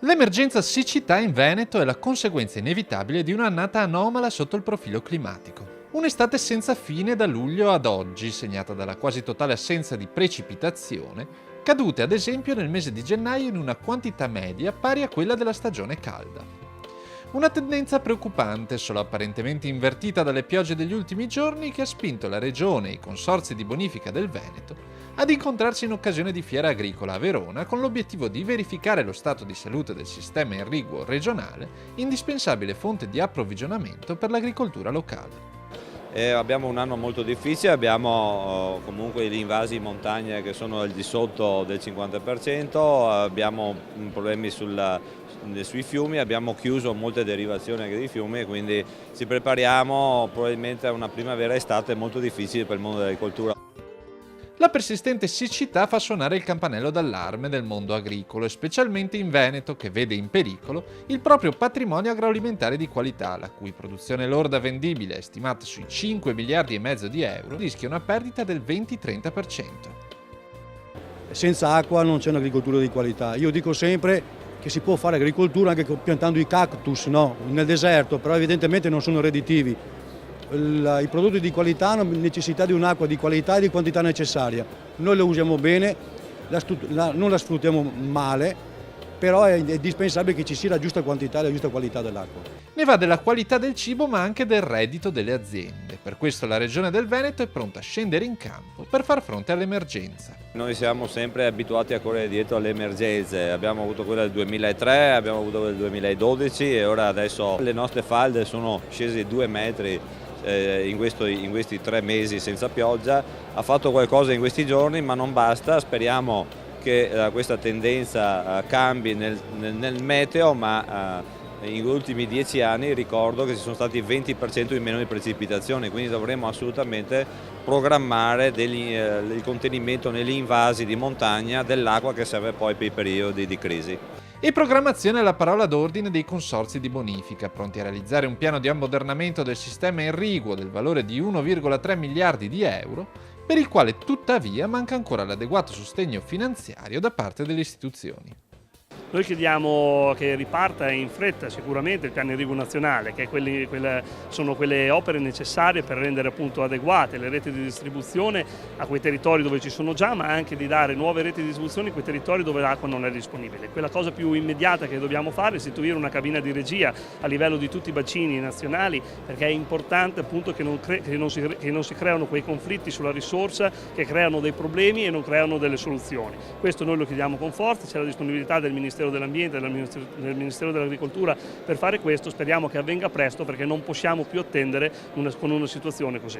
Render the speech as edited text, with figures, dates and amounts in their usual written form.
L'emergenza siccità in Veneto è la conseguenza inevitabile di un'annata anomala sotto il profilo climatico. Un'estate senza fine da luglio ad oggi, segnata dalla quasi totale assenza di precipitazione, cadute ad esempio nel mese di gennaio in una quantità media pari a quella della stagione calda. Una tendenza preoccupante, solo apparentemente invertita dalle piogge degli ultimi giorni, che ha spinto la Regione e i consorzi di bonifica del Veneto ad incontrarsi in occasione di Fiera Agricola a Verona con l'obiettivo di verificare lo stato di salute del sistema irriguo regionale, indispensabile fonte di approvvigionamento per l'agricoltura locale. Abbiamo un anno molto difficile, abbiamo comunque gli invasi in montagna che sono al di sotto del 50%, abbiamo problemi sui fiumi, abbiamo chiuso molte derivazioni anche dei fiumi e quindi ci prepariamo probabilmente a una primavera-estate molto difficile per il mondo dell'agricoltura. La persistente siccità fa suonare il campanello d'allarme del mondo agricolo e specialmente in Veneto, che vede in pericolo il proprio patrimonio agroalimentare di qualità, la cui produzione lorda vendibile è stimata sui 5 miliardi e mezzo di euro, rischia una perdita del 20-30%. Senza acqua non c'è un'agricoltura di qualità. Io dico sempre che si può fare agricoltura anche piantando i cactus, no? Nel deserto, però evidentemente non sono redditivi. I prodotti di qualità hanno necessità di un'acqua di qualità e di quantità necessaria. Noi la usiamo bene, non la sfruttiamo male, però è indispensabile che ci sia la giusta quantità e la giusta qualità dell'acqua. Ne va della qualità del cibo ma anche del reddito delle aziende. Per questo la Regione del Veneto è pronta a scendere in campo per far fronte all'emergenza. Noi siamo sempre abituati a correre dietro alle emergenze, abbiamo avuto quella del 2003, abbiamo avuto quella del 2012 e ora adesso le nostre falde sono scese di 2 metri in questi 3 mesi senza pioggia. Ha fatto qualcosa in questi giorni ma non basta, speriamo che questa tendenza cambi nel meteo, ma negli ultimi 10 anni ricordo che ci sono stati il 20% in meno di precipitazioni, quindi dovremo assolutamente programmare il contenimento negli invasi di montagna dell'acqua che serve poi per i periodi di crisi. E programmazione è la parola d'ordine dei consorzi di bonifica, pronti a realizzare un piano di ammodernamento del sistema irriguo del valore di 1,3 miliardi di euro, per il quale tuttavia manca ancora l'adeguato sostegno finanziario da parte delle istituzioni. Noi chiediamo che riparta in fretta sicuramente il piano irriguo nazionale, che sono quelle opere necessarie per rendere appunto adeguate le reti di distribuzione a quei territori dove ci sono già, ma anche di dare nuove reti di distribuzione in quei territori dove l'acqua non è disponibile. Quella cosa più immediata che dobbiamo fare è istituire una cabina di regia a livello di tutti i bacini nazionali, perché è importante appunto che non si creano quei conflitti sulla risorsa che creano dei problemi e non creano delle soluzioni. Questo noi lo chiediamo con forza, c'è la disponibilità del Ministero dell'Ambiente e del Ministero dell'Agricoltura per fare questo, speriamo che avvenga presto perché non possiamo più attendere con una situazione così.